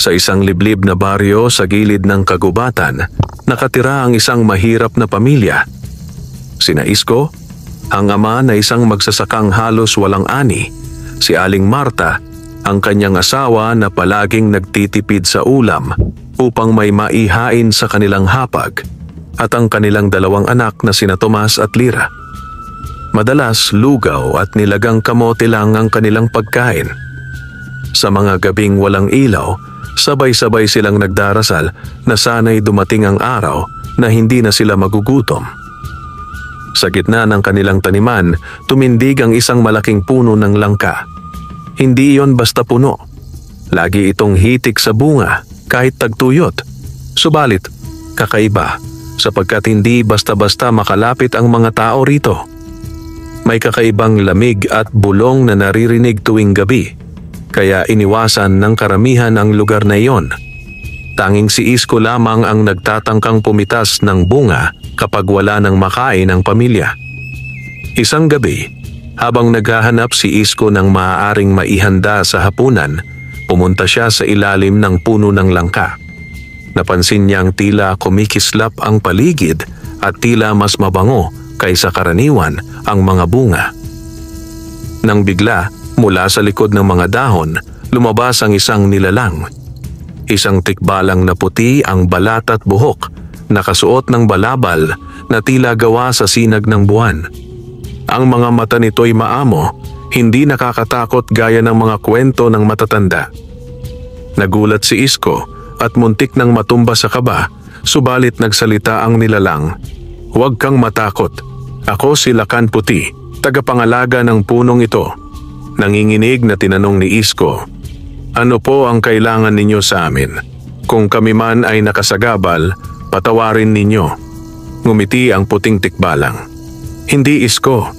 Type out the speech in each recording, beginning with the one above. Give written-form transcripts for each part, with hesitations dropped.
Sa isang liblib na baryo sa gilid ng kagubatan, nakatira ang isang mahirap na pamilya. Sina Isko, ang ama na isang magsasakang halos walang ani, si Aling Marta, ang kanyang asawa na palaging nagtitipid sa ulam upang may maihain sa kanilang hapag, at ang kanilang dalawang anak na sina Tomas at Lira. Madalas lugaw at nilagang kamote lang ang kanilang pagkain. Sa mga gabing walang ilaw, sabay-sabay silang nagdarasal na sana'y dumating ang araw na hindi na sila magugutom. Sa gitna ng kanilang taniman, tumindig ang isang malaking puno ng langka. Hindi iyon basta puno. Lagi itong hitik sa bunga kahit tagtuyot. Subalit, kakaiba sapagkat hindi basta-basta makalapit ang mga tao rito. May kakaibang lamig at bulong na naririnig tuwing gabi, kaya iniwasan ng karamihan ang lugar na iyon. Tanging si Isko lamang ang nagtatangkang pumitas ng bunga kapag wala nang makain ang pamilya. Isang gabi, habang naghahanap si Isko ng maaaring maihanda sa hapunan, pumunta siya sa ilalim ng puno ng langka. Napansin niyang tila kumikislap ang paligid at tila mas mabango kaysa karaniwan ang mga bunga. Nang bigla, mula sa likod ng mga dahon, lumabas ang isang nilalang. Isang tikbalang na puti ang balat at buhok, nakasuot ng balabal na tila gawa sa sinag ng buwan. Ang mga mata nito'y maamo, hindi nakakatakot gaya ng mga kwento ng matatanda. Nagulat si Isko at muntik nang matumba sa kaba, subalit nagsalita ang nilalang. "Huwag kang matakot. Ako si Lakan Puti, tagapangalaga ng punong ito." Nanginginig na tinanong ni Isko, "Ano po ang kailangan ninyo sa amin? Kung kami man ay nakasagabal, patawarin ninyo." Ngumiti ang puting tikbalang. "Hindi, Isko.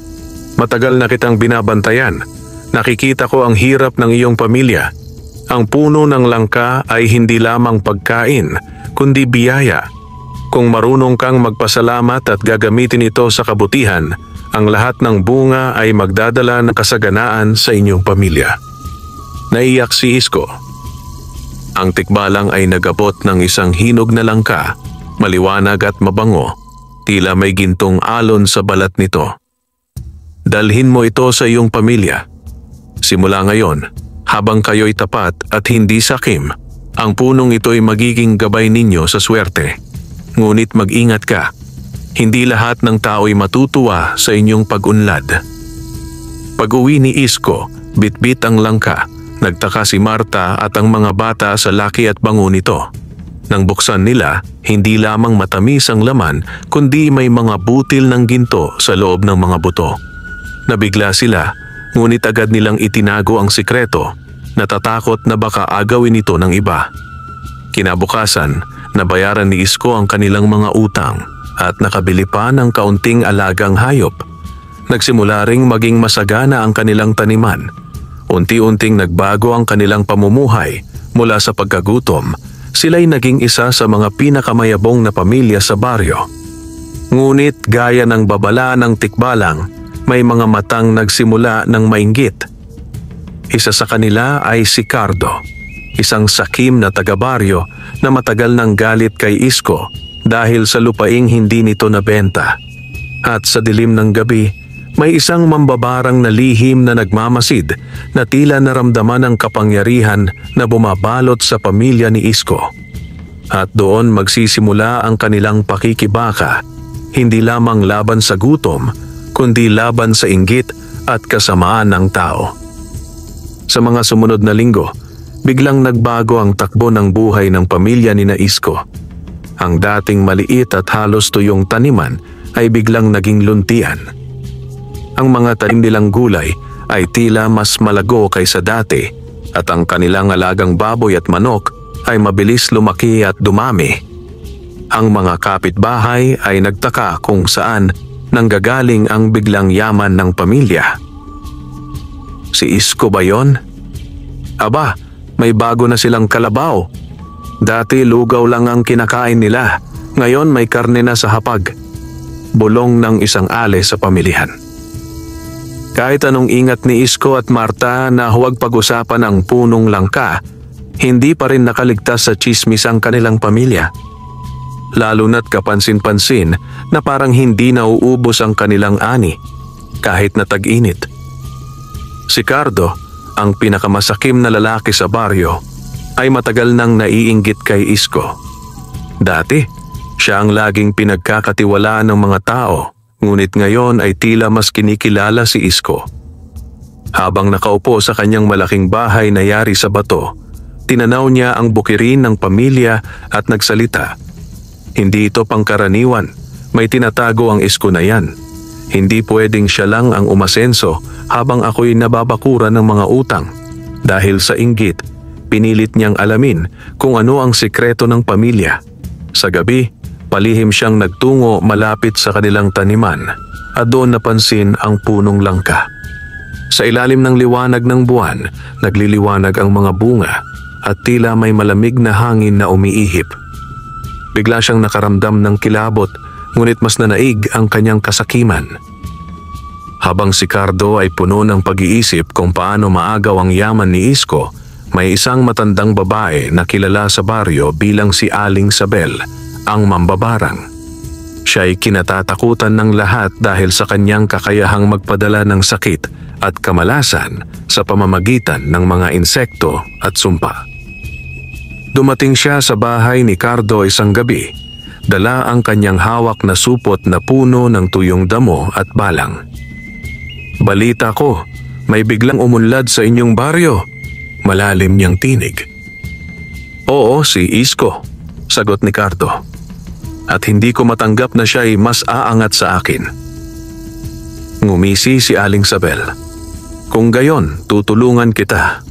Matagal na kitang binabantayan. Nakikita ko ang hirap ng iyong pamilya. Ang puno ng langka ay hindi lamang pagkain, kundi biyaya. Kung marunong kang magpasalamat at gagamitin ito sa kabutihan, ang lahat ng bunga ay magdadala ng kasaganaan sa inyong pamilya." Naiyak si Isko. Ang tikbalang ay nagabot ng isang hinog na langka, maliwanag at mabango, tila may gintong alon sa balat nito. "Dalhin mo ito sa iyong pamilya. Simula ngayon, habang kayo'y tapat at hindi sakim, ang punong ito'y magiging gabay ninyo sa swerte. Ngunit mag-ingat ka. Hindi lahat ng tao'y matutuwa sa inyong pag-unlad." Pag-uwi ni Isko, bitbit ang langka. Nagtaka si Marta at ang mga bata sa laki at bango nito. Nang buksan nila, hindi lamang matamis ang laman, kundi may mga butil ng ginto sa loob ng mga buto. Nabigla sila, ngunit agad nilang itinago ang sikreto, natatakot na baka agawin ito ng iba. Kinabukasan, nabayaran ni Isko ang kanilang mga utang at nakabili pa ng kaunting alagang hayop. Nagsimula ring maging masagana ang kanilang taniman. Unti-unting nagbago ang kanilang pamumuhay. Mula sa pagkagutom, sila'y naging isa sa mga pinakamayabong na pamilya sa baryo. Ngunit gaya ng babala ng tikbalang, may mga matang nagsimula ng mainggit. Isa sa kanila ay si Cardo, isang sakim na taga-baryo na matagal nang galit kay Isko dahil sa lupaing hindi nito nabenta. At sa dilim ng gabi, may isang mambabarang na lihim na nagmamasid na tila naramdaman ang kapangyarihan na bumabalot sa pamilya ni Isko. At doon magsisimula ang kanilang pakikibaka, hindi lamang laban sa gutom, kundi laban sa inggit at kasamaan ng tao. Sa mga sumunod na linggo, biglang nagbago ang takbo ng buhay ng pamilya ni Isko. Ang dating maliit at halos tuyong taniman ay biglang naging luntian. Ang mga tanim nilang gulay ay tila mas malago kaysa dati at ang kanilang alagang baboy at manok ay mabilis lumaki at dumami. Ang mga kapitbahay ay nagtaka kung saan nanggagaling ang biglang yaman ng pamilya. Si Isko ba yon? Aba, may bago na silang kalabaw. Dati lugaw lang ang kinakain nila, ngayon may karne na sa hapag. Bulong ng isang ale sa pamilihan. Kahit anong ingat ni Isko at Marta na huwag pag-usapan ang punong langka, hindi pa rin nakaligtas sa tsismis ang kanilang pamilya. Lalo na't kapansin-pansin na parang hindi nauubos ang kanilang ani kahit na tag-init. Si Cardo, ang pinakamasakim na lalaki sa baryo, ay matagal nang naiinggit kay Isko. Dati, siya ang laging pinagkakatiwalaan ng mga tao, ngunit ngayon ay tila mas kinikilala si Isko. Habang nakaupo sa kanyang malaking bahay na yari sa bato, tinanaw niya ang bukirin ng pamilya at nagsalita. Hindi ito pangkaraniwan, may tinatago ang Isko na yan. Hindi pwedeng siya lang ang umasenso habang ako'y nababakuran ng mga utang. Dahil sa inggit, pinilit niyang alamin kung ano ang sikreto ng pamilya. Sa gabi, palihim siyang nagtungo malapit sa kanilang taniman at doon napansin ang punong langka. Sa ilalim ng liwanag ng buwan, nagliliwanag ang mga bunga at tila may malamig na hangin na umiihip. Bigla siyang nakaramdam ng kilabot, ngunit mas nanaig ang kanyang kasakiman. Habang si Cardo ay puno ng pag-iisip kung paano maagaw ang yaman ni Isko, may isang matandang babae na kilala sa baryo bilang si Aling Sabel, ang mambabarang. Siya ay kinatatakutan ng lahat dahil sa kanyang kakayahang magpadala ng sakit at kamalasan sa pamamagitan ng mga insekto at sumpa. Dumating siya sa bahay ni Cardo isang gabi. Dala ang kanyang hawak na supot na puno ng tuyong damo at balang. "Balita ko, may biglang umunlad sa inyong baryo," malalim niyang tinig. "Oo, si Isko," sagot ni Cardo. "At hindi ko matanggap na siya ay mas aangat sa akin." Ngumisi si Aling Sabel. "Kung gayon, tutulungan kita.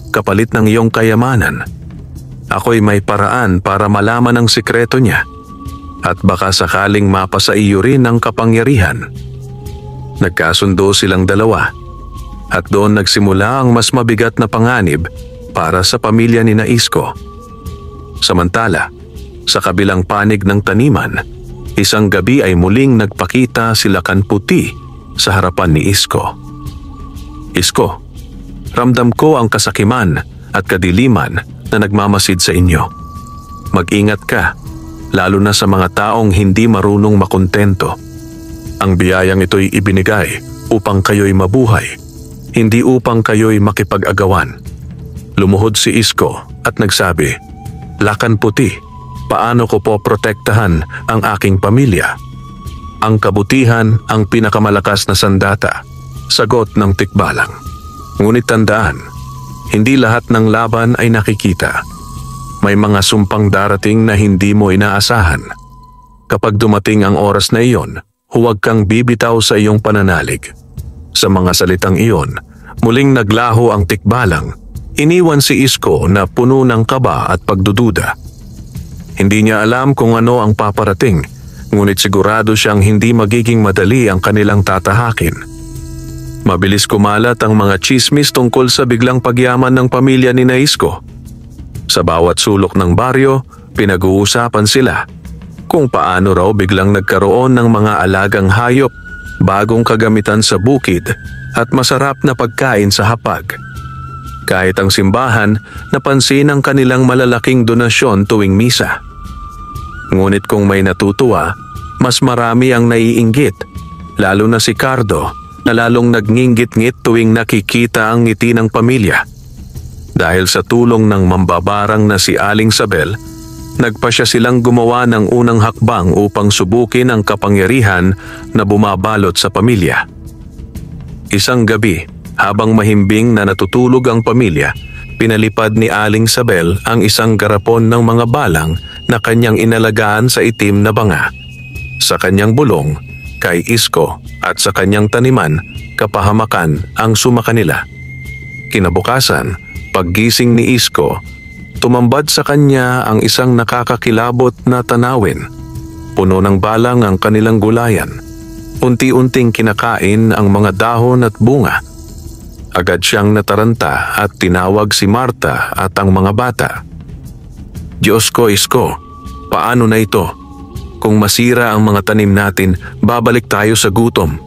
Kapalit ng iyong kayamanan, ako'y may paraan para malaman ang sikreto niya at baka sakaling mapasa iyo rin ang kapangyarihan." Nagkasundo silang dalawa at doon nagsimula ang mas mabigat na panganib para sa pamilya ni Isko. Samantala, sa kabilang panig ng taniman, isang gabi ay muling nagpakita si Lakan Puti sa harapan ni Isko. "Isko, ramdam ko ang kasakiman at kadiliman na nagmamasid sa inyo. Mag-ingat ka, lalo na sa mga taong hindi marunong makontento. Ang biyayang ito'y ibinigay upang kayo'y mabuhay, hindi upang kayo'y makipag-agawan." Lumuhod si Isko at nagsabi, "Lakan Puti, paano ko po protektahan ang aking pamilya?" "Ang kabutihan ang pinakamalakas na sandata," sagot ng tikbalang. "Ngunit tandaan, hindi lahat ng laban ay nakikita. May mga sumpang darating na hindi mo inaasahan. Kapag dumating ang oras na iyon, huwag kang bibitaw sa iyong pananalig." Sa mga salitang iyon, muling naglaho ang tikbalang. Iniwan si Isko na puno ng kaba at pagdududa. Hindi niya alam kung ano ang paparating, ngunit sigurado siyang hindi magiging madali ang kanilang tatahakin. Mabilis kumalat ang mga tsismis tungkol sa biglang pagyaman ng pamilya ni Isko. Sa bawat sulok ng baryo, pinag-uusapan sila kung paano raw biglang nagkaroon ng mga alagang hayop, bagong kagamitan sa bukid at masarap na pagkain sa hapag. Kahit ang simbahan, napansin ang kanilang malalaking donasyon tuwing misa. Ngunit kung may natutuwa, mas marami ang naiinggit, lalo na si Cardo na lalong nagnginggit-ngit tuwing nakikita ang ngiti ng pamilya. Dahil sa tulong ng mambabarang na si Aling Sabel, nagpasya silang gumawa ng unang hakbang upang subukin ang kapangyarihan na bumabalot sa pamilya. Isang gabi, habang mahimbing na natutulog ang pamilya, pinalipad ni Aling Sabel ang isang garapon ng mga balang na kanyang inalagaan sa itim na banga. Sa kanyang bulong, kay Isko at sa kanyang taniman, kapahamakan ang sumakanila. Kinabukasan, paggising ni Isko, tumambad sa kanya ang isang nakakakilabot na tanawin. Puno ng balang ang kanilang gulayan. Unti-unting kinakain ang mga dahon at bunga. Agad siyang nataranta at tinawag si Marta at ang mga bata. "Diyos ko, Isko, paano na ito? Kung masira ang mga tanim natin, babalik tayo sa gutom,"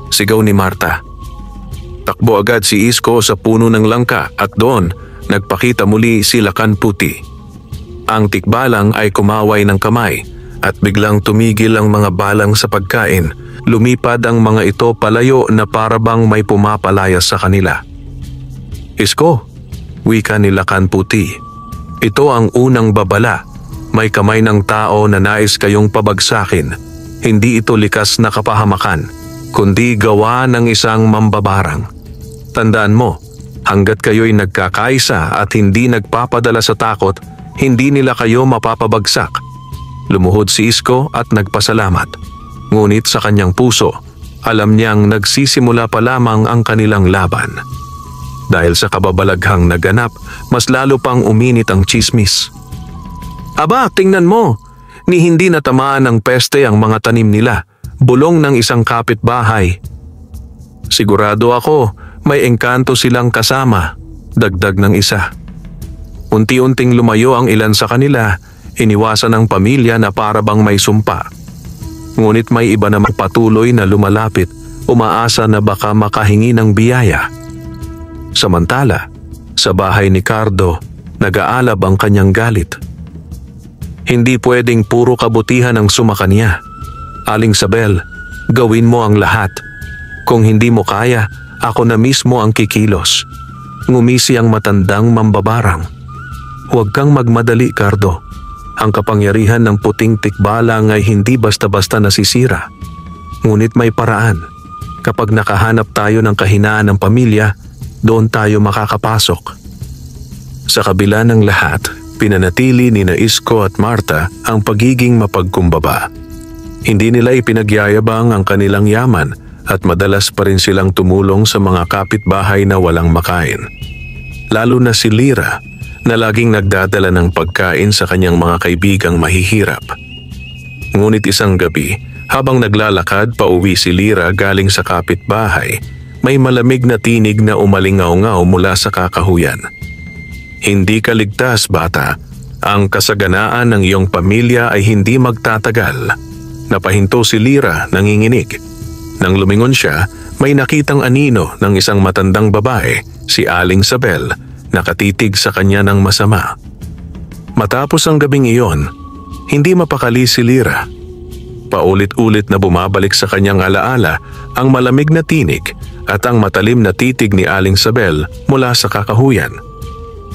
sigaw ni Marta. Takbo agad si Isko sa puno ng langka at doon nagpakita muli si Lakan Puti. Ang tikbalang ay kumaway ng kamay at biglang tumigil ang mga balang sa pagkain. Lumipad ang mga ito palayo na parabang may pumapalayas sa kanila. "Isko," wika ni Lakan Puti. "Ito ang unang babala. May kamay ng tao na nais kayong pabagsakin. Hindi ito likas na kapahamakan, kundi gawa ng isang mambabarang. Tandaan mo, hanggat kayo'y nagkakaisa at hindi nagpapadala sa takot, hindi nila kayo mapapabagsak." Lumuhod si Isko at nagpasalamat. Ngunit sa kanyang puso, alam niyang nagsisimula pa lamang ang kanilang laban. Dahil sa kababalaghang naganap, mas lalo pang uminit ang tsismis. "Aba, tingnan mo! Ni hindi natamaan ng peste ang mga tanim nila, bulong ng isang kapitbahay. Sigurado ako, may engkanto silang kasama," dagdag ng isa. Unti-unting lumayo ang ilan sa kanila, iniwasan ng pamilya na parabang may sumpa. Ngunit may iba namang patuloy na lumalapit, umaasa na baka makahingi ng biyaya. Samantala, sa bahay ni Cardo, nag-aalab ang kanyang galit. Hindi pwedeng puro kabutihan ang sumakanya. "Aling Sabel, gawin mo ang lahat. Kung hindi mo kaya, ako na mismo ang kikilos." Ngumisi ang matandang mambabarang. "Huwag kang magmadali, Cardo. Ang kapangyarihan ng puting tikbalang ay hindi basta-basta nasisira. Ngunit may paraan. Kapag nakahanap tayo ng kahinaan ng pamilya, doon tayo makakapasok." Sa kabila ng lahat, pinanatili ni Isko at Marta ang pagiging mapagkumbaba. Hindi nila ipinagyayabang ang kanilang yaman at madalas pa rin silang tumulong sa mga kapitbahay na walang makain. Lalo na si Lira, na laging nagdadala ng pagkain sa kanyang mga kaibigang mahihirap. Ngunit isang gabi, habang naglalakad pauwi si Lira galing sa kapitbahay, may malamig na tinig na umalingaw-ngaw mula sa kakahuyan. "Hindi ka ligtas, bata. Ang kasaganaan ng iyong pamilya ay hindi magtatagal." Napahinto si Lira, nanginginig. Nang lumingon siya, may nakitang anino ng isang matandang babae, si Aling Sabel, nakatitig sa kanya ng masama. Matapos ang gabing iyon, hindi mapakali si Lira. Paulit-ulit na bumabalik sa kanyang alaala ang malamig na tinig at ang matalim na titig ni Aling Sabel mula sa kakahuyan.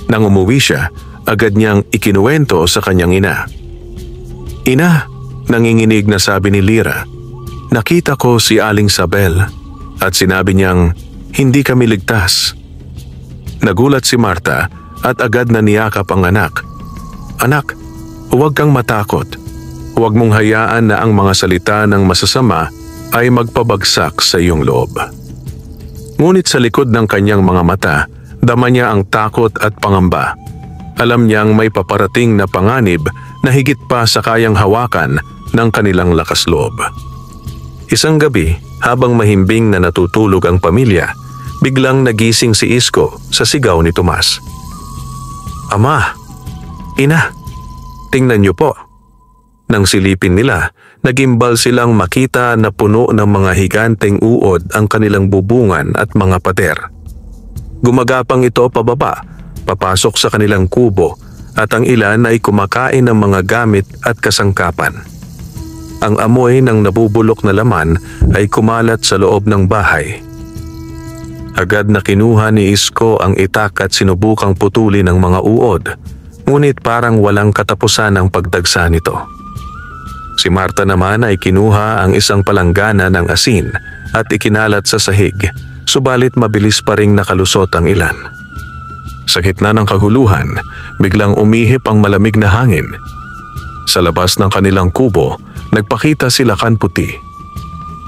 Nang umuwi siya, agad niyang ikinuwento sa kanyang ina. "Ina," nanginginig na sabi ni Lira, "nakita ko si Aling Sabel at sinabi niyang hindi kami ligtas." Nagulat si Marta at agad na niyakap ang anak. "Anak, huwag kang matakot. Huwag mong hayaan na ang mga salita ng masasama ay magpabagsak sa iyong loob." Ngunit sa likod ng kanyang mga mata, dama niya ang takot at pangamba. Alam niyang may paparating na panganib na higit pa sa kayang hawakan ng kanilang lakas loob. Isang gabi, habang mahimbing na natutulog ang pamilya, biglang nagising si Isko sa sigaw ni Tomas. "Ama, ina, tingnan niyo po." Nang silipin nila, nagimbal silang makita na puno ng mga higanteng uod ang kanilang bubungan at mga pader. Gumagapang ito pababa, papasok sa kanilang kubo at ang ilan ay kumakain ng mga gamit at kasangkapan. Ang amoy ng nabubulok na laman ay kumalat sa loob ng bahay. Agad na kinuha ni Isko ang itak at sinubukang putulin ang mga uod, ngunit parang walang katapusan ang pagdagsa nito. Si Marta naman ay kinuha ang isang palanggana ng asin at ikinalat sa sahig, subalit mabilis pa ring nakalusot ang ilan. Sa gitna ng kaguluhan, biglang umihip ang malamig na hangin. Sa labas ng kanilang kubo, nagpakita si Lakan Puti.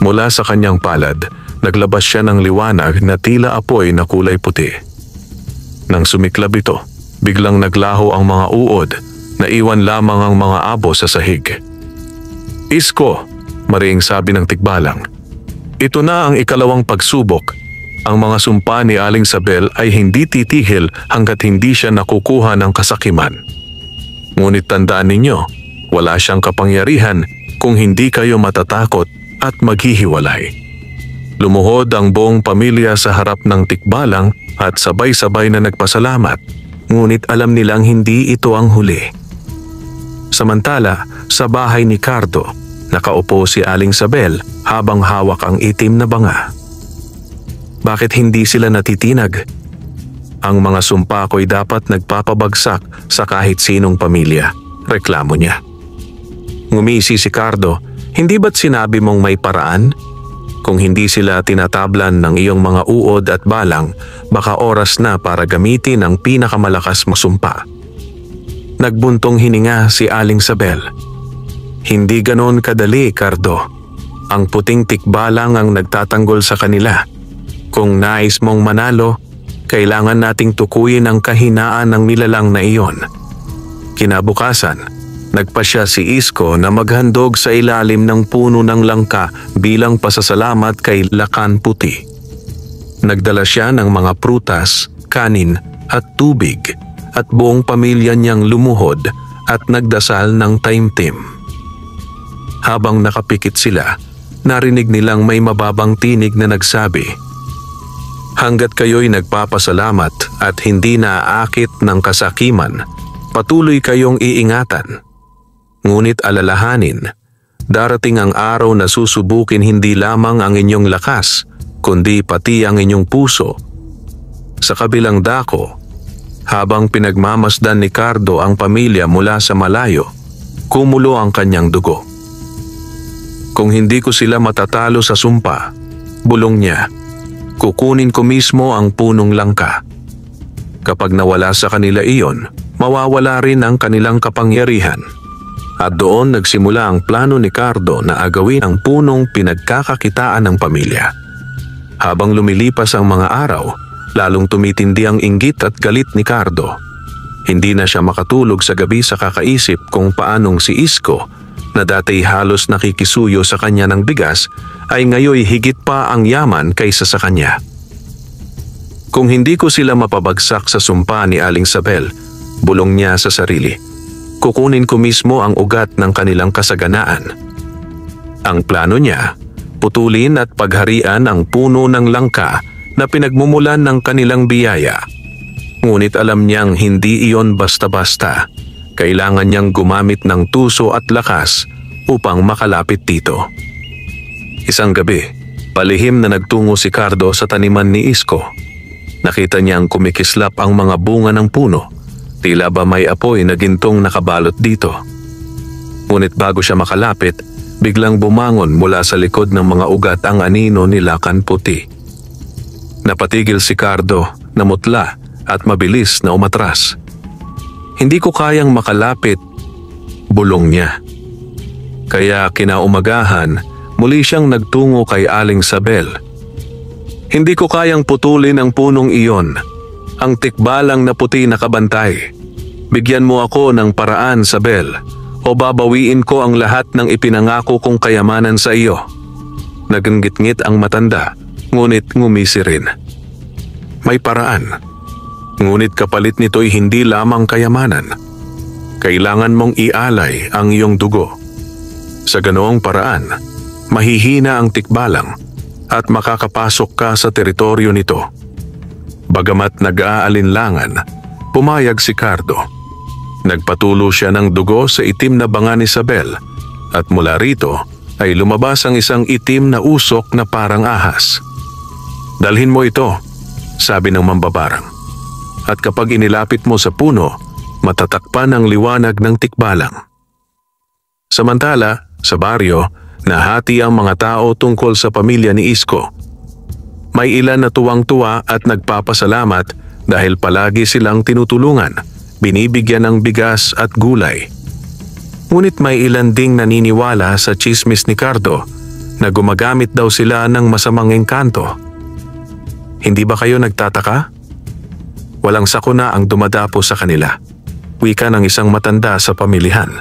Mula sa kanyang palad, naglabas siya ng liwanag na tila apoy na kulay puti. Nang sumiklab ito, biglang naglaho ang mga uod, naiwan lamang ang mga abo sa sahig. "Isko," mariing sabi ng tikbalang, "ito na ang ikalawang pagsubok. Ang mga sumpa ni Aling Sabel ay hindi titigil hanggat hindi siya nakukuha ng kasakiman. Ngunit tandaan ninyo, wala siyang kapangyarihan kung hindi kayo matatakot at maghihiwalay." Lumuhod ang buong pamilya sa harap ng tikbalang at sabay-sabay na nagpasalamat. ngunit alam nilang hindi ito ang huli. Samantala, sa bahay ni Cardo, nakaupo si Aling Sabel habang hawak ang itim na banga. Bakit hindi sila natitinag? Ang mga sumpa ko'y dapat nagpapabagsak sa kahit sinong pamilya, reklamo niya. Ngumisi si Cardo, hindi ba't sinabi mong may paraan? Kung hindi sila tinatablan ng iyong mga uod at balang, baka oras na para gamitin ang pinakamalakas mo sumpa. Nagbuntong hininga si Aling Sabel. Hindi ganon kadali, Cardo. Ang puting tikbalang ang nagtatanggol sa kanila. Kung nais mong manalo, kailangan nating tukuyin ang kahinaan ng nilalang na iyon. Kinabukasan, nagpasya si Isko na maghandog sa ilalim ng puno ng langka bilang pasasalamat kay Lakan Puti. Nagdala siya ng mga prutas, kanin at tubig at buong pamilya niyang lumuhod at nagdasal ng taimtim. Habang nakapikit sila, narinig nilang may mababang tinig na nagsabi, "Hanggat kayo'y nagpapasalamat at hindi naaakit ng kasakiman, patuloy kayong iingatan. Ngunit alalahanin, darating ang araw na susubukin hindi lamang ang inyong lakas, kundi pati ang inyong puso." Sa kabilang dako, habang pinagmamasdan ni Cardo ang pamilya mula sa malayo, kumulo ang kanyang dugo. "Kung hindi ko sila matatalo sa sumpa," bulong niya, "kukunin ko mismo ang punong langka. Kapag nawala sa kanila iyon, mawawala rin ang kanilang kapangyarihan." At doon nagsimula ang plano ni Cardo na agawin ang punong pinagkakakitaan ng pamilya. Habang lumilipas ang mga araw, lalong tumitindi ang inggit at galit ni Cardo. Hindi na siya makatulog sa gabi sa kakaisip kung paanong si Isko, na dati halos nakikisuyo sa kanya ng bigas, ay ngayoy higit pa ang yaman kaysa sa kanya. "Kung hindi ko sila mapabagsak sa sumpa ni Aling Sabel," bulong niya sa sarili, "kukunin ko mismo ang ugat ng kanilang kasaganaan." Ang plano niya, putulin at pagharian ang puno ng langka na pinagmumulan ng kanilang biyaya. Ngunit alam niyang hindi iyon basta-basta. Kailangan niyang gumamit ng tuso at lakas upang makalapit dito. Isang gabi, palihim na nagtungo si Cardo sa taniman ni Isko. Nakita niyang kumikislap ang mga bunga ng puno. Tila ba may apoy na gintong nakabalot dito. Ngunit bago siya makalapit, biglang bumangon mula sa likod ng mga ugat ang anino ni Lakan Puti. Napatigil si Cardo, namutla at mabilis na umatras. "Hindi ko kayang makalapit," bulong niya. Kaya kinaumagahan, muli siyang nagtungo kay Aling Sabel. "Hindi ko kayang putulin ang punong iyon. Ang tikbalang na puti na kabantay. Bigyan mo ako ng paraan, Sabel, o babawiin ko ang lahat ng ipinangako kong kayamanan sa iyo." Naganggit-ngit ang matanda, ngunit ngumisi rin. "May paraan. Ngunit kapalit nito'y hindi lamang kayamanan. Kailangan mong ialay ang iyong dugo. Sa ganoong paraan, mahihina ang tikbalang at makakapasok ka sa teritoryo nito." Bagamat nag-aalinlangan, pumayag si Cardo. Nagpatulo siya ng dugo sa itim na banga ni Sabel at mula rito ay lumabas ang isang itim na usok na parang ahas. "Dalhin mo ito," sabi ng mambabarang. "At kapag inilapit mo sa puno, matatakpan ang liwanag ng tikbalang." Samantala, sa baryo, nahati ang mga tao tungkol sa pamilya ni Isko. May ilan na tuwang-tuwa at nagpapasalamat dahil palagi silang tinutulungan, binibigyan ng bigas at gulay. Ngunit may ilan ding naniniwala sa tsismis ni Cardo na gumagamit daw sila ng masamang engkanto. Hindi ba kayo nagtataka? Walang sakuna ang dumadapo sa kanila. Wika ng isang matanda sa pamilihan.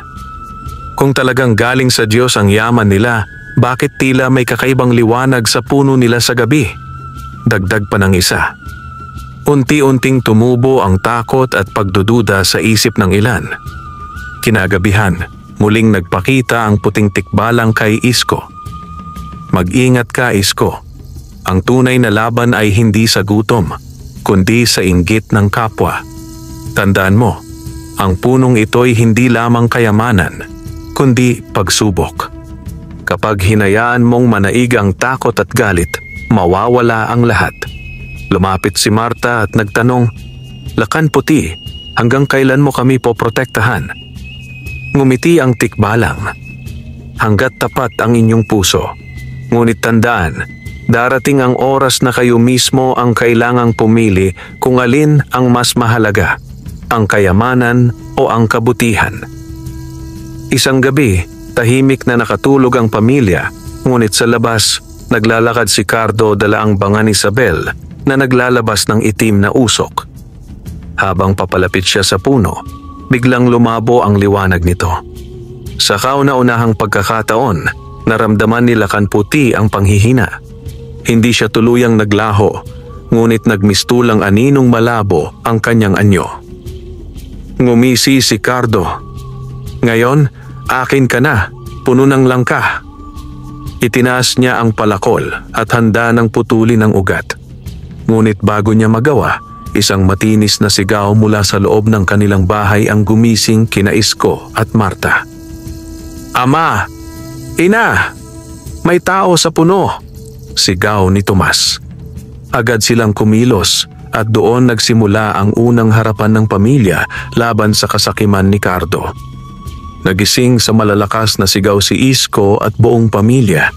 Kung talagang galing sa Diyos ang yaman nila, bakit tila may kakaibang liwanag sa puno nila sa gabi? Dagdag pa ng isa. Unti-unting tumubo ang takot at pagdududa sa isip ng ilan. Kinagabihan, muling nagpakita ang puting tikbalang kay Isko. "Mag-ingat ka, Isko. Ang tunay na laban ay hindi sa gutom, kundi sa inggit ng kapwa." Tandaan mo, ang punong ito'y hindi lamang kayamanan, kundi pagsubok. Kapag hinayaan mong manaig ang takot at galit, mawawala ang lahat. Lumapit si Marta at nagtanong, "Lakan Puti, hanggang kailan mo kami poprotektahan?" Ngumiti ang tikbalang, "Hanggat tapat ang inyong puso. Ngunit tandaan, darating ang oras na kayo mismo ang kailangang pumili kung alin ang mas mahalaga, ang kayamanan o ang kabutihan." Isang gabi, tahimik na nakatulog ang pamilya, ngunit sa labas, naglalakad si Cardo dala ang banga ni Isabel na naglalabas ng itim na usok. Habang papalapit siya sa puno, biglang lumabo ang liwanag nito. Sa kauna-unahang pagkakataon, naramdaman ni Lakan Puti ang panghihina. Hindi siya tuluyang naglaho, ngunit nagmistulang aninong malabo ang kanyang anyo. Ngumisi si Cardo. "Ngayon, akin ka na, puno ng langka." Itinaas niya ang palakol at handa ng putulin ang ugat. Ngunit bago niya magawa, isang matinis na sigaw mula sa loob ng kanilang bahay ang gumising kina Isko at Marta. "Ama! Ina! May tao sa puno!" sigaw ni Tomas. Agad silang kumilos at doon nagsimula ang unang harapan ng pamilya laban sa kasakiman ni Cardo. Nagising sa malalakas na sigaw si Isko at buong pamilya.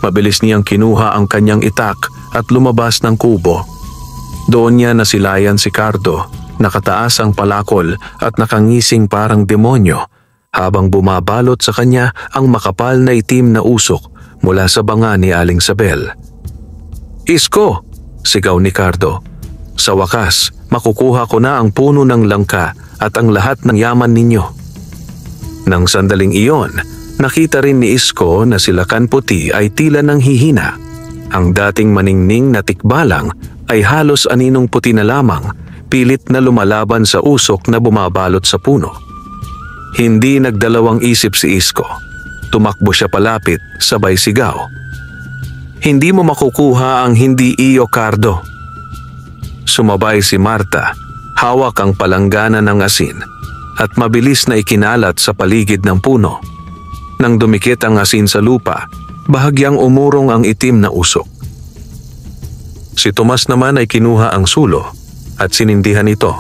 Mabilis niyang kinuha ang kanyang itak at lumabas ng kubo. Doon niya nasilayan si Cardo, nakataas ang palakol at nakangising parang demonyo habang bumabalot sa kanya ang makapal na itim na usok mula sa banga ni Aling Isabel. "Isko!" sigaw ni Cardo. "Sa wakas, makukuha ko na ang puno ng langka at ang lahat ng yaman ninyo." Nang sandaling iyon, nakita rin ni Isko na si Lakan Puti ay tila nang hihina. Ang dating maningning na tikbalang ay halos aninong puti na lamang, pilit na lumalaban sa usok na bumabalot sa puno. Hindi nagdalawang isip si Isko. Tumakbo siya palapit, sabay sigaw, "Hindi mo makukuha ang hindi iyo, Cardo." Sumabay si Marta, hawak ang palanggana ng asin at mabilis na ikinalat sa paligid ng puno. Nang dumikit ang asin sa lupa, bahagyang umurong ang itim na usok. Si Tomas naman ay kinuha ang sulo at sinindihan ito,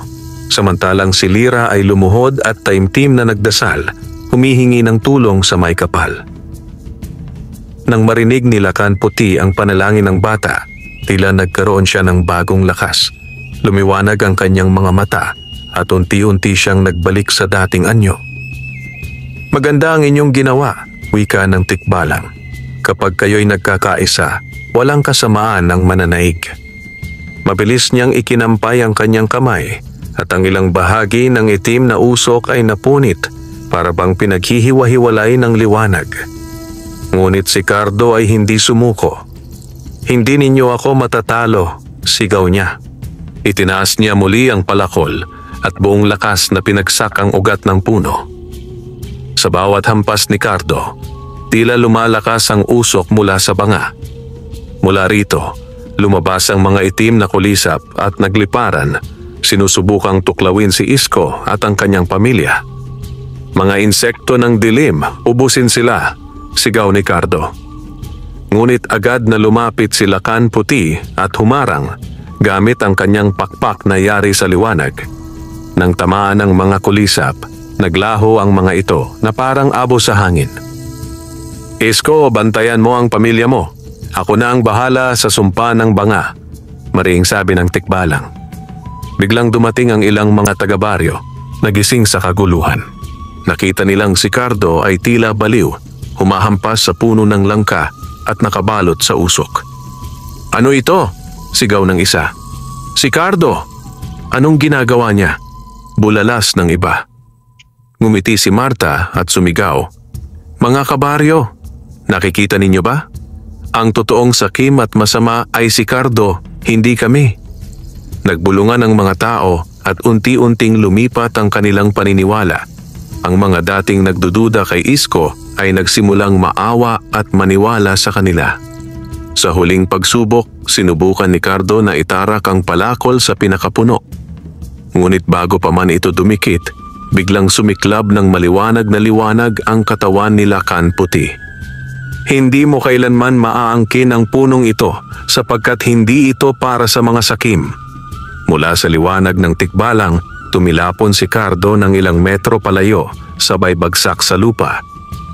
samantalang si Lira ay lumuhod at taimtim na nagdasal, humihingi ng tulong sa may kapal. Nang marinig ni Lakan Puti ang panalangin ng bata, tila nagkaroon siya ng bagong lakas. Lumiwanag ang kanyang mga mata at unti-unti siyang nagbalik sa dating anyo. "Maganda ang inyong ginawa," wika ng tikbalang. "Kapag kayo'y nagkakaisa, walang kasamaan ng mananaig." Mabilis niyang ikinampay ang kanyang kamay at ang ilang bahagi ng itim na usok ay napunit para bang pinaghihiwa-hiwalay ng liwanag. Ngunit si Cardo ay hindi sumuko. "Hindi ninyo ako matatalo," sigaw niya. Itinaas niya muli ang palakol at buong lakas na pinagsak ang ugat ng puno. Sa bawat hampas ni Cardo, tila lumalakas ang usok mula sa banga. Mula rito, lumabas ang mga itim na kulisap at nagliparan, sinusubukang tuklawin si Isko at ang kanyang pamilya. "Mga insekto ng dilim, ubusin sila," sigaw ni Cardo. Ngunit agad na lumapit si Lakan Puti at humarang gamit ang kanyang pakpak na yari sa liwanag. Nang tamaan ng mga kulisap, naglaho ang mga ito na parang abo sa hangin. "Isko, bantayan mo ang pamilya mo. Ako na ang bahala sa sumpa ng banga," mariing sabi ng tikbalang. Biglang dumating ang ilang mga taga-baryo, nagising sa kaguluhan. Nakita nilang si Cardo ay tila baliw, humahampas sa puno ng langka at nakabalot sa usok. "Ano ito?" sigaw ng isa. "Si Cardo! Anong ginagawa niya?" bulalas ng iba. Ngumiti si Marta at sumigaw, "Mga kabaryo, nakikita ninyo ba? Ang totoong sakim at masama ay si Cardo, hindi kami." Nagbulungan ang mga tao at unti-unting lumipat ang kanilang paniniwala. Ang mga dating nagdududa kay Isko ay nagsimulang maawa at maniwala sa kanila. Sa huling pagsubok, sinubukan ni Cardo na itarak ang palakol sa pinakapuno. Ngunit bago pa man ito dumikit, biglang sumiklab ng maliwanag na liwanag ang katawan ni Lakan Puti. Hindi mo kailanman maaangkin ang punong ito sapagkat hindi ito para sa mga sakim. Mula sa liwanag ng tikbalang, tumilapon si Cardo ng ilang metro palayo, sabay bagsak sa lupa.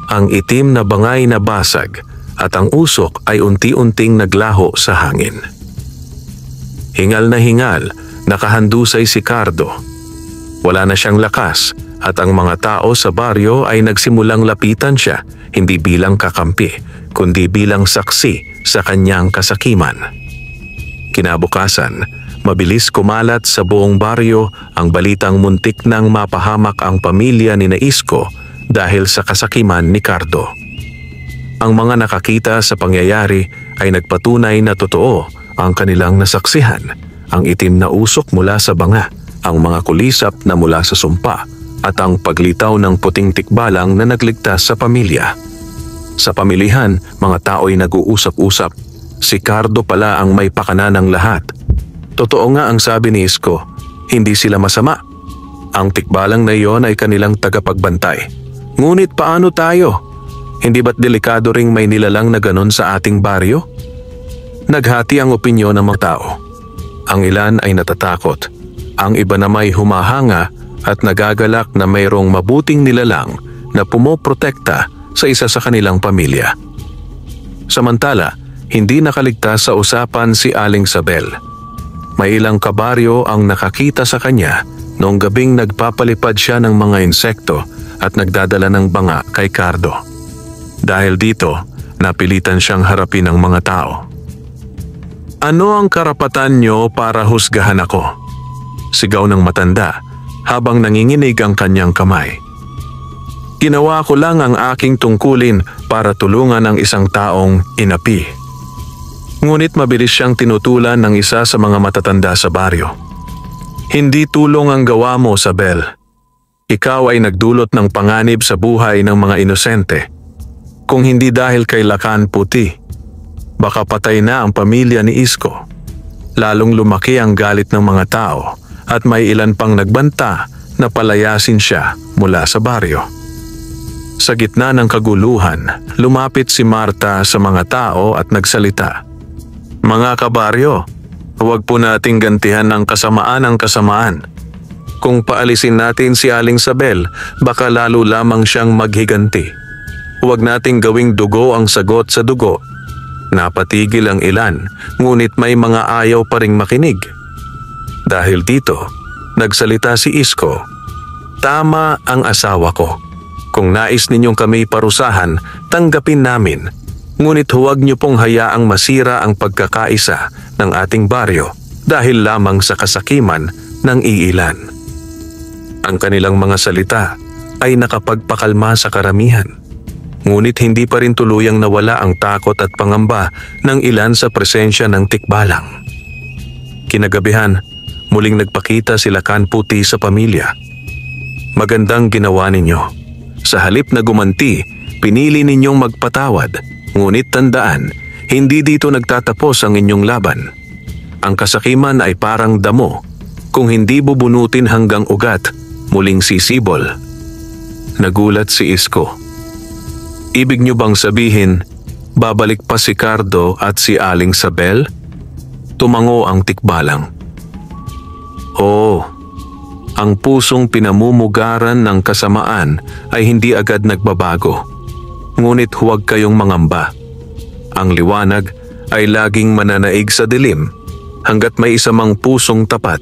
Ang itim na bangay na basag at ang usok ay unti-unting naglaho sa hangin. Hingal na hingal, nakahandusay si Cardo. Wala na siyang lakas at ang mga tao sa baryo ay nagsimulang lapitan siya, hindi bilang kakampi, kundi bilang saksi sa kanyang kasakiman. Kinabukasan, mabilis kumalat sa buong baryo ang balitang muntik nang mapahamak ang pamilya ni Isko dahil sa kasakiman ni Cardo. Ang mga nakakita sa pangyayari ay nagpatunay na totoo ang kanilang nasaksihan, ang itim na usok mula sa banga, ang mga kulisap na mula sa sumpa, at ang paglitaw ng puting tikbalang na nagligtas sa pamilya. Sa pamilihan, mga tao'y nag-uusap-usap. Si Cardo pala ang may pakana ng lahat. Totoo nga ang sabi ni Isko, hindi sila masama. Ang tikbalang na iyon ay kanilang tagapagbantay. Ngunit paano tayo? Hindi ba't delikado ring may nilalang na ganon sa ating baryo? Naghati ang opinyon ng mga tao. Ang ilan ay natatakot. Ang iba na may humahanga at nagagalak na mayroong mabuting nilalang na pumoprotekta sa isa sa kanilang pamilya. Samantala, hindi nakaligtas sa usapan si Aling Sabel. May ilang kabaryo ang nakakita sa kanya noong gabing nagpapalipad siya ng mga insekto at nagdadala ng banga kay Cardo. Dahil dito, napilitan siyang harapin ng mga tao. Ano ang karapatan niyo para husgahan ako? Sigaw ng matanda habang nanginginig ang kanyang kamay. Ginawa ko lang ang aking tungkulin para tulungan ang isang taong inapi. Ngunit mabilis siyang tinutulan ng isa sa mga matatanda sa baryo. Hindi tulong ang gawa mo, Sabel. Ikaw ay nagdulot ng panganib sa buhay ng mga inosente. Kung hindi dahil kay Lakan Puti, baka patay na ang pamilya ni Isko. Lalong lumaki ang galit ng mga tao at may ilan pang nagbanta na palayasin siya mula sa baryo. Sa gitna ng kaguluhan, lumapit si Marta sa mga tao at nagsalita. Mga kabaryo, huwag po nating gantihan ng kasamaan ang kasamaan. Kung paalisin natin si Aling Sabel, baka lalo lamang siyang maghiganti. Huwag nating gawing dugo ang sagot sa dugo. Napatigil ang ilan, ngunit may mga ayaw pa ring makinig. Dahil dito, nagsalita si Isko. Tama ang asawa ko. Kung nais ninyong kami parusahan, tanggapin namin. Ngunit huwag niyo pong hayaang masira ang pagkakaisa ng ating baryo dahil lamang sa kasakiman ng iilan. Ang kanilang mga salita ay nakapagpakalma sa karamihan. Ngunit hindi pa rin tuluyang nawala ang takot at pangamba ng ilan sa presensya ng tikbalang. Kinagabihan, muling nagpakita si Lakan Puti sa pamilya. Magandang ginawa ninyo. Sa halip na gumanti, pinili ninyong magpatawad. Ngunit tandaan, hindi dito nagtatapos ang inyong laban. Ang kasakiman ay parang damo. Kung hindi bubunutin hanggang ugat, muling sisibol. Nagulat si Isko. Ibig niyo bang sabihin, babalik pa si Cardo at si Aling Sabel? Tumango ang tikbalang. Oo, ang pusong pinamumugaran ng kasamaan ay hindi agad nagbabago. Ngunit huwag kayong mangamba. Ang liwanag ay laging mananaig sa dilim hanggat may isa mang pusong tapat.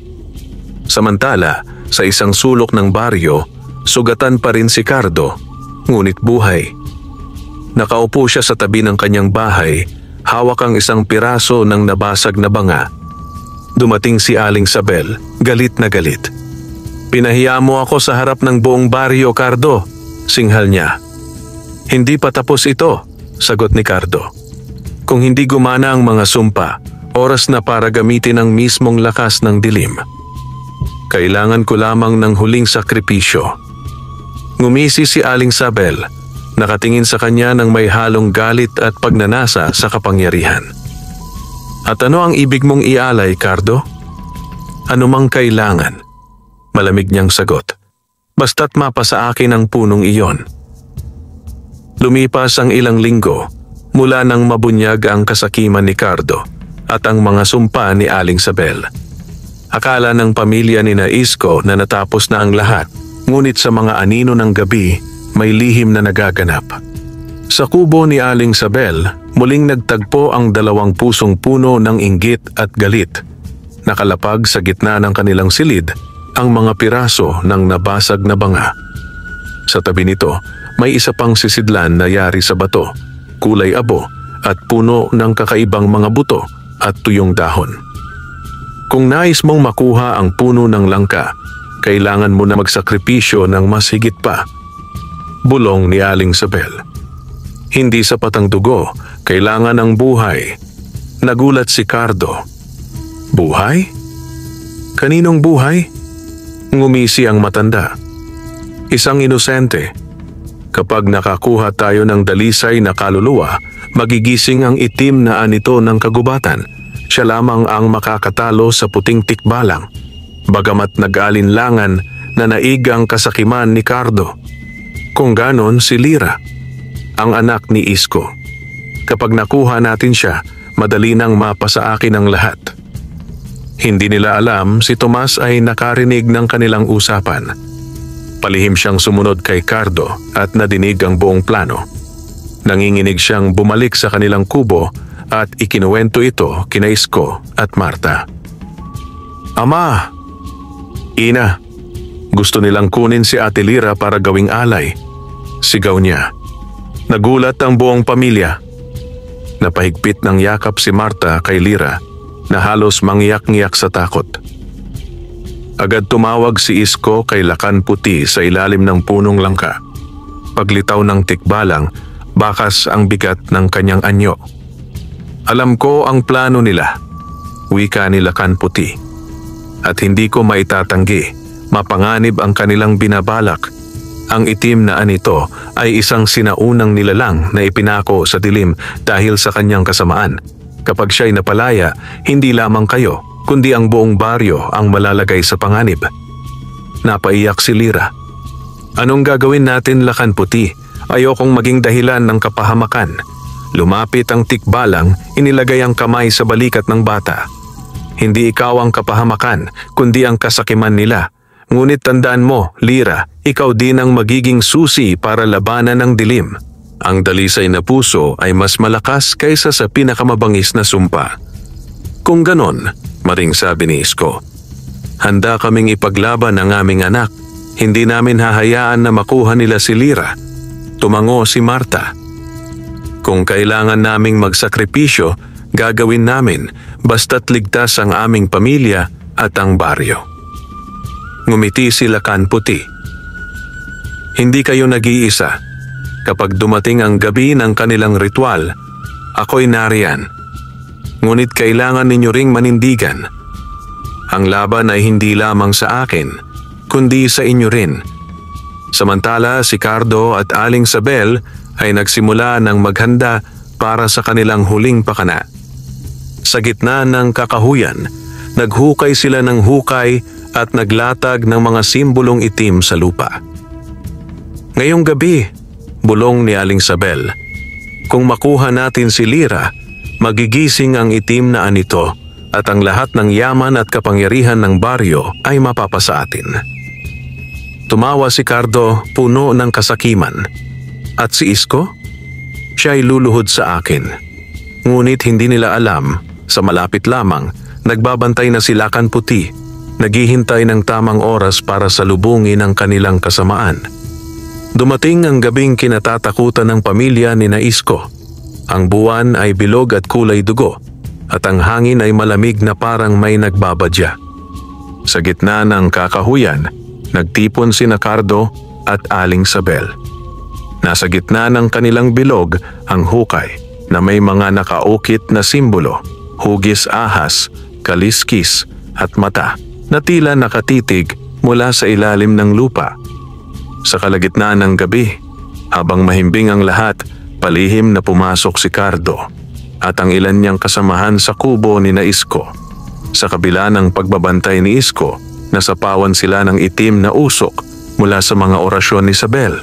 Samantala, sa isang sulok ng baryo, sugatan pa rin si Cardo, ngunit buhay. Nakaupo siya sa tabi ng kanyang bahay, hawak ang isang piraso ng nabasag na banga. Dumating si Aling Sabel, galit na galit. Pinahiya mo ako sa harap ng buong baryo, Cardo, singhal niya. Hindi pa tapos ito, sagot ni Cardo. Kung hindi gumana ang mga sumpa, oras na para gamitin ang mismong lakas ng dilim. Kailangan ko lamang ng huling sakripisyo. Ngumisi si Aling Sabel, nakatingin sa kanya ng may halong galit at pagnanasa sa kapangyarihan. At ano ang ibig mong ialay, Cardo? Ano mang kailangan, Malamig niyang sagot. Basta't mapa sa akin ang punong iyon. Lumipas ang ilang linggo mula nang mabunyag ang kasakiman ni Cardo at ang mga sumpa ni Aling Sabel. Akala ng pamilya ni Isko na natapos na ang lahat, ngunit sa mga anino ng gabi may lihim na nagaganap. Sa kubo ni Aling Sabel, muling nagtagpo ang 2 pusong puno ng inggit at galit. Nakalapag sa gitna ng kanilang silid ang mga piraso ng nabasag na banga. Sa tabi nito, may isa pang sisidlan na yari sa bato, kulay abo at puno ng kakaibang mga buto at tuyong dahon. Kung nais mong makuha ang puno ng langka, kailangan mo na magsakripisyo ng mas higit pa. Bulong ni Aling Sabel. Hindi sapat ang dugo, kailangan ang buhay. Nagulat si Cardo. Buhay? Kaninong buhay? Ngumisi ang matanda. Isang inosente. Kapag nakakuha tayo ng dalisay na kaluluwa, magigising ang itim na anito ng kagubatan. Siya lamang ang makakatalo sa puting tikbalang. Bagamat nag-alinlangan na naig ang kasakiman ni Cardo. Kung ganon si Lira, ang anak ni Isko. Kapag nakuha natin siya, madali nang mapa sa akin ang lahat. Hindi nila alam si Tomas ay nakarinig ng kanilang usapan. Palihim siyang sumunod kay Cardo at nadinig ang buong plano. Nanginginig siyang bumalik sa kanilang kubo at ikinuwento ito kina Isko at Marta. Ama! Ina! Gusto nilang kunin si Ate Lira para gawing alay. Sigaw niya. Nagulat ang buong pamilya. Napahigpit ng yakap si Marta kay Lira na halos mangyak-ngyak sa takot. Agad tumawag si Isko kay Lakan Puti sa ilalim ng punong langka. Paglitaw ng tikbalang, bakas ang bigat ng kanyang anyo. Alam ko ang plano nila, wika ni Lakan Puti. At hindi ko maitatanggi, mapanganib ang kanilang binabalak. Ang itim na anito ay isang sinaunang nilalang na ipinako sa dilim dahil sa kanyang kasamaan. Kapag siya'y napalaya, hindi lamang kayo, kundi ang buong baryo ang malalagay sa panganib. Napaiyak si Lira. Anong gagawin natin, Lakan Puti? Ayokong maging dahilan ng kapahamakan. Lumapit ang tikbalang, inilagay ang kamay sa balikat ng bata. Hindi ikaw ang kapahamakan, kundi ang kasakiman nila. Ngunit tandaan mo, Lira, ikaw din ang magiging susi para labanan ng dilim. Ang dalisay na puso ay mas malakas kaysa sa pinakamabangis na sumpa. Kung ganon, maring sabi ni Isko, handa kaming ipaglaban ang aming anak. Hindi namin hahayaan na makuha nila si Lira. Tumango si Marta. Kung kailangan naming magsakripisyo, gagawin namin basta't ligtas ang aming pamilya at ang baryo. Ngumiti si Lakan Puti. Hindi kayo nag-iisa. Kapag dumating ang gabi ng kanilang ritual, ako'y nariyan. Ngunit kailangan ninyo ring manindigan. Ang laban ay hindi lamang sa akin, kundi sa inyo rin. Samantala si Cardo at Aling Sabel ay nagsimula ng maghanda para sa kanilang huling pakana. Sa gitna ng kakahuyan, naghukay sila ng hukay at naglatag ng mga simbolong itim sa lupa. Ngayong gabi, bulong ni Aling Sabel, kung makuha natin si Lira, magigising ang itim na anito at ang lahat ng yaman at kapangyarihan ng baryo ay mapapasa atin. Tumawa si Cardo, puno ng kasakiman. At si Isko? Siya ay luluhod sa akin. Ngunit hindi nila alam, sa malapit lamang, nagbabantay na si Lakan Puti. Naghihintay ng tamang oras para salubungin ang kanilang kasamaan. Dumating ang gabing kinatatakutan ng pamilya ni Isko. Ang buwan ay bilog at kulay dugo, at ang hangin ay malamig na parang may nagbabadya. Sa gitna ng kakahuyan, nagtipon sina Cardo at Aling Sabel. Nasa gitna ng kanilang bilog ang hukay na may mga nakaukit na simbolo, hugis ahas, kaliskis at mata na tila nakatitig mula sa ilalim ng lupa. Sa kalagitnaan ng gabi, habang mahimbing ang lahat, palihim na pumasok si Cardo at ang ilan niyang kasamahan sa kubo ni Isko. Sa kabila ng pagbabantay ni Isko, Nasapawan sila ng itim na usok mula sa mga orasyon ni Isabel.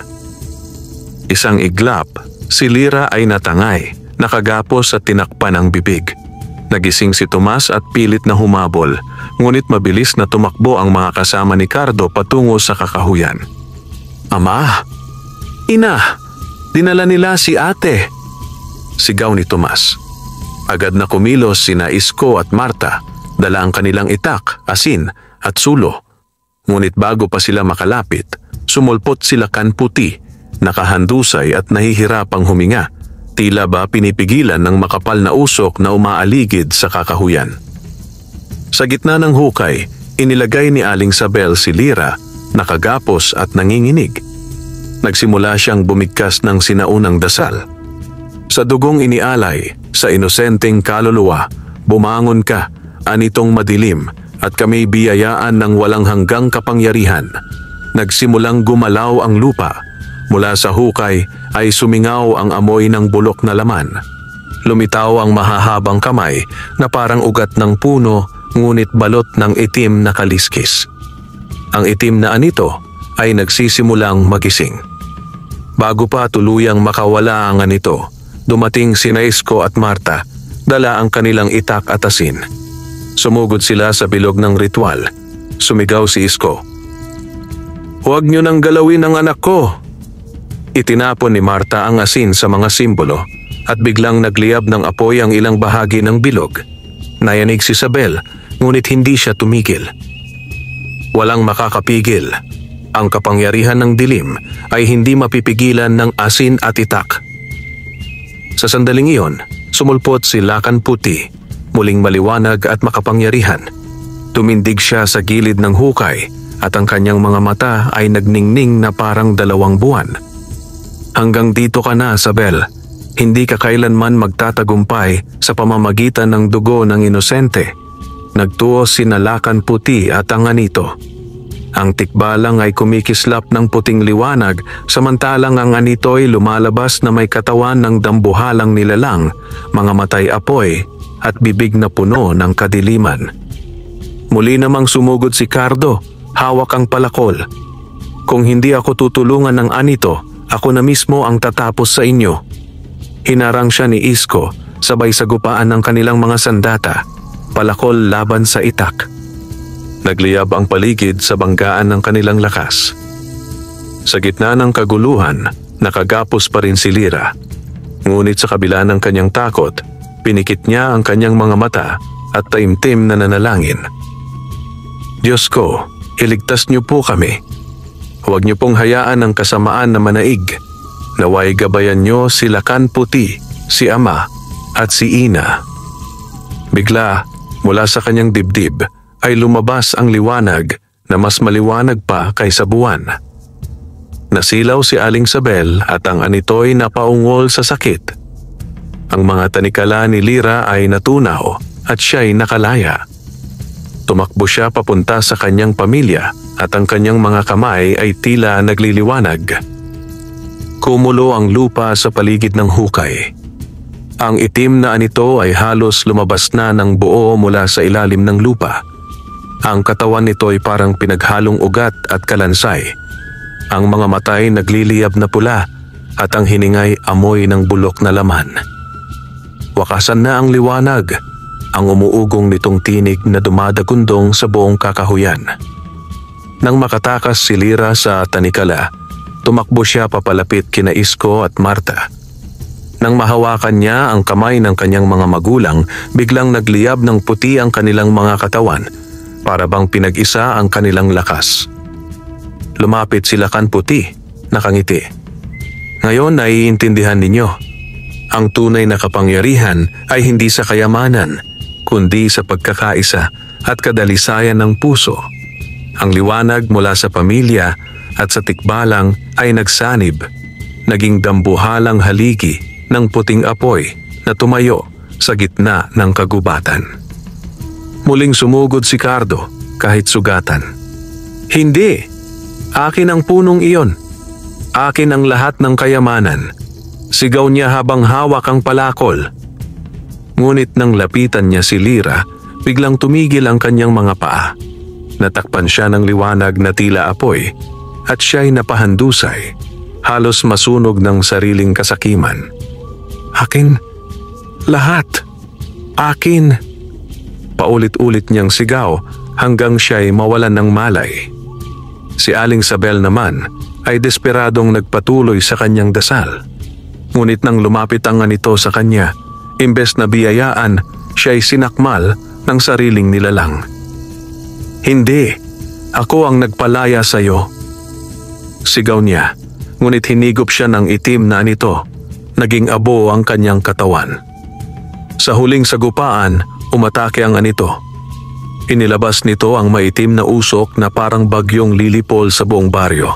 Isang iglap, si Lyra ay natangay, nakagapos at tinakpan ang bibig. Nagising si Tomas at pilit na humabol, ngunit mabilis na tumakbo ang mga kasama ni Cardo patungo sa kakahuyan. "Ama! Ina! Dinala nila si ate!" sigaw ni Tomas. Agad na kumilos sina Isko at Marta, dala ang kanilang itak, asin at sulo. Ngunit bago pa sila makalapit, sumulpot sila kanputi, nakahandusay at nahihirapang huminga. Tila ba pinipigilan ng makapal na usok na umaaligid sa kakahuyan. Sa gitna ng hukay, inilagay ni Aling Sabel si Lyra, nakagapos at nanginginig. Nagsimula siyang bumigkas ng sinaunang dasal. "Sa dugong inialay, sa inosenteng kaluluwa, bumangon ka, anitong madilim, at kami biyayaan ng walang hanggang kapangyarihan." Nagsimulang gumalaw ang lupa. Mula sa hukay ay sumingaw ang amoy ng bulok na laman. Lumitaw ang mahahabang kamay na parang ugat ng puno, ngunit balot ng itim na kaliskis. Ang itim na anito ay nagsisimulang magising. Bago pa tuluyang makawala ang anito, dumating sina Isko at Marta, dala ang kanilang itak at asin. Sumugod sila sa bilog ng ritual. Sumigaw si Isko, "Huwag niyo nang galawin ang anak ko!" Itinapon ni Marta ang asin sa mga simbolo at biglang nagliyab ng apoy ang ilang bahagi ng bilog. Nayanig si Isabel, ngunit hindi siya tumigil. Walang makakapigil. Ang kapangyarihan ng dilim ay hindi mapipigilan ng asin at itak. Sa sandaling iyon, sumulpot si Lakan Puti, muling maliwanag at makapangyarihan. Tumindig siya sa gilid ng hukay at ang kanyang mga mata ay nagningning na parang 2 buwan. "Hanggang dito ka na, Isabel. Hindi ka kailanman magtatagumpay sa pamamagitan ng dugo ng inosente." Nagtuo si Lakan Puti at ang anito. Ang tikbalang ay kumikislap ng puting liwanag, samantalang ang anito ay lumalabas na may katawan ng dambuhalang nilalang, mga matay apoy at bibig na puno ng kadiliman. Muli namang sumugod si Cardo, hawak ang palakol. "Kung hindi ako tutulungan ng anito, ako na mismo ang tatapos sa inyo." Hinarang siya ni Isko, sabay sagupaan ng kanilang mga sandata, palakol laban sa itak. Nagliyab ang paligid sa banggaan ng kanilang lakas. Sa gitna ng kaguluhan, nakagapos pa rin si Lyra. Ngunit sa kabila ng kanyang takot, pinikit niya ang kanyang mga mata at taimtim na nanalangin. "Diyos ko, iligtas niyo po kami. Huwag niyo pong hayaan ang kasamaan na manaig. Naway gabayan niyo si Lakan Puti, si Ama, at si Ina." Bigla, mula sa kanyang dibdib, ay lumabas ang liwanag na mas maliwanag pa kaysa buwan. Nasilaw si Aling Sabel at ang anito'y napaungol sa sakit. Ang mga tanikala ni Lyra ay natunaw at siya'y nakalaya. Tumakbo siya papunta sa kanyang pamilya at ang kanyang mga kamay ay tila nagliliwanag. Kumulo ang lupa sa paligid ng hukay. Ang itim na anito ay halos lumabas na ng buo mula sa ilalim ng lupa. Ang katawan nito ay parang pinaghalong ugat at kalansay. Ang mga matay nagliliyab na pula at ang hiningay amoy ng bulok na laman. Wakasan na ang liwanag, ang umuugong nitong tinig na dumadagundong sa buong kakahuyan. Nang makatakas si Lyra sa tanikala, tumakbo siya papalapit kina Isko at Marta. Nang mahawakan niya ang kamay ng kanyang mga magulang, biglang nagliyab ng puti ang kanilang mga katawan, para bang pinag-isa ang kanilang lakas. Lumapit si Lakan Puti, nakangiti. "Ngayon naiintindihan ninyo. Ang tunay na kapangyarihan ay hindi sa kayamanan, kundi sa pagkakaisa at kadalisayan ng puso. Ang liwanag mula sa pamilya at sa tikbalang ay nagsanib, naging dambuhalang haligi ng puting apoy na tumayo sa gitna ng kagubatan." Muling sumugod si Cardo kahit sugatan. "Hindi! Akin ang punong iyon. Akin ang lahat ng kayamanan." Sigaw niya habang hawak ang palakol. Ngunit nang lapitan niya si Lyra, biglang tumigil ang kanyang mga paa. Natakpan siya ng liwanag na tila apoy at siya'y napahandusay, halos masunog ng sariling kasakiman. "Akin, lahat! Akin!" Paulit-ulit niyang sigaw hanggang siya'y mawalan ng malay. Si Aling Sabel naman ay desperadong nagpatuloy sa kanyang dasal. Ngunit nang lumapit ang anito sa kanya, imbes na biyayaan, siya'y sinakmal ng sariling nilalang. "Hindi! Ako ang nagpalaya sa iyo!" Sigaw niya, ngunit hinigop siya ng itim na anito. Naging abo ang kanyang katawan. Sa huling sagupaan, umatake ang anito. Inilabas nito ang maitim na usok na parang bagyong lilipol sa buong baryo.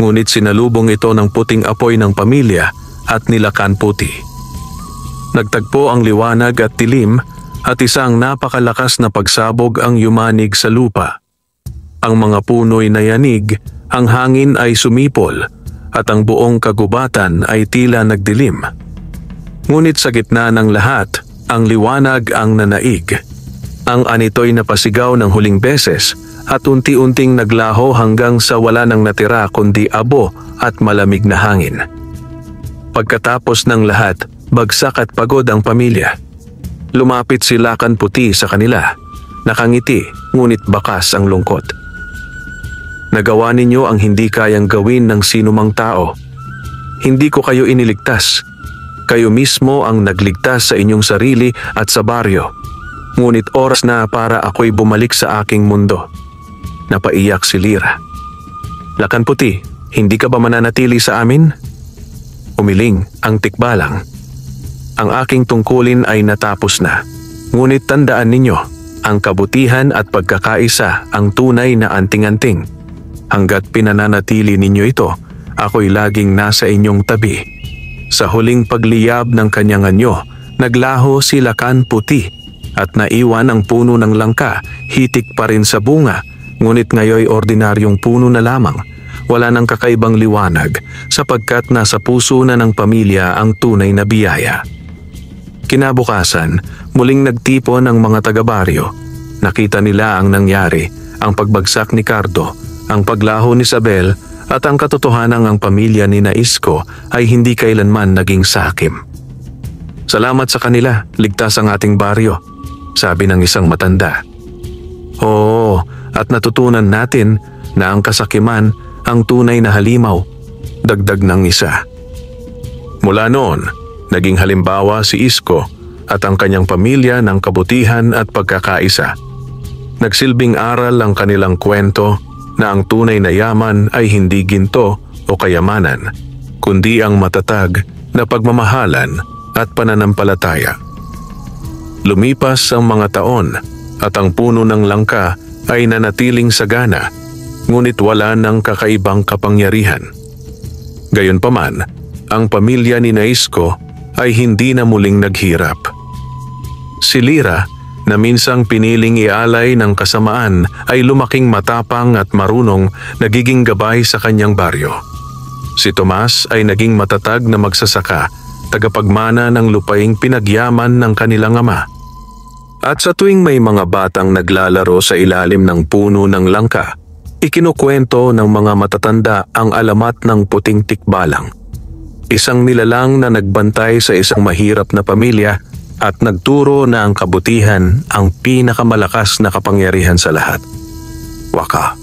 Ngunit sinalubong ito ng puting apoy ng pamilya at nilakan puti. Nagtagpo ang liwanag at dilim at isang napakalakas na pagsabog ang yumanig sa lupa. Ang mga puno'y nayanig, ang hangin ay sumipol, at ang buong kagubatan ay tila nagdilim. Ngunit sa gitna ng lahat, ang liwanag ang nanaig. Ang anito'y napasigaw ng huling beses at unti-unting naglaho hanggang sa wala nang natira kundi abo at malamig na hangin. Pagkatapos ng lahat, bagsak at pagod ang pamilya. Lumapit si Lakan Puti sa kanila. Nakangiti, ngunit bakas ang lungkot. "Nagawa ninyo ang hindi kayang gawin ng sinumang tao. Hindi ko kayo iniligtas. Kayo mismo ang nagligtas sa inyong sarili at sa baryo. Ngunit oras na para ako'y bumalik sa aking mundo." Napaiyak si Lira. "Lakan Puti, hindi ka ba mananatili sa amin?" Umiling ang tikbalang. "Ang aking tungkulin ay natapos na. Ngunit tandaan ninyo, ang kabutihan at pagkakaisa ang tunay na anting-anting. Hanggat pinananatili ninyo ito, ako'y laging nasa inyong tabi." Sa huling pagliyab ng kanyang anyo, naglaho si Lakan Puti at naiwan ang puno ng langka, hitik pa rin sa bunga, ngunit ngayoy ordinaryong puno na lamang. Wala nang kakaibang liwanag sapagkat nasa puso na ng pamilya ang tunay na biyaya. Kinabukasan, muling nagtipon ang mga taga-baryo. Nakita nila ang nangyari, ang pagbagsak ni Cardo, ang paglaho ni Isabel at ang katotohanang ang pamilya ni Isko ay hindi kailanman naging sakim. "Salamat sa kanila, ligtas ang ating baryo," sabi ng isang matanda. "Oo, at natutunan natin na ang kasakiman ang tunay na halimaw," dagdag ng isa. Mula noon, naging halimbawa si Isko at ang kanyang pamilya ng kabutihan at pagkakaisa. Nagsilbing aral ang kanilang kwento na ang tunay na yaman ay hindi ginto o kayamanan, kundi ang matatag na pagmamahalan at pananampalataya. Lumipas ang mga taon at ang puno ng langka ay nanatiling sagana, ngunit wala ng kakaibang kapangyarihan. Gayunpaman, ang pamilya ni Isko ay hindi na muling naghirap. Si Lira, na minsang piniling ialay ng kasamaan, ay lumaking matapang at marunong, nagiging gabay sa kanyang baryo. Si Tomas ay naging matatag na magsasaka, tagapagmana ng lupaing pinagyaman ng kanilang ama. At sa tuwing may mga batang naglalaro sa ilalim ng puno ng langka, ikinukwento ng mga matatanda ang alamat ng puting tikbalang. Isang nilalang na nagbantay sa isang mahirap na pamilya at nagturo na ang kabutihan ang pinakamalakas na kapangyarihan sa lahat. Waka.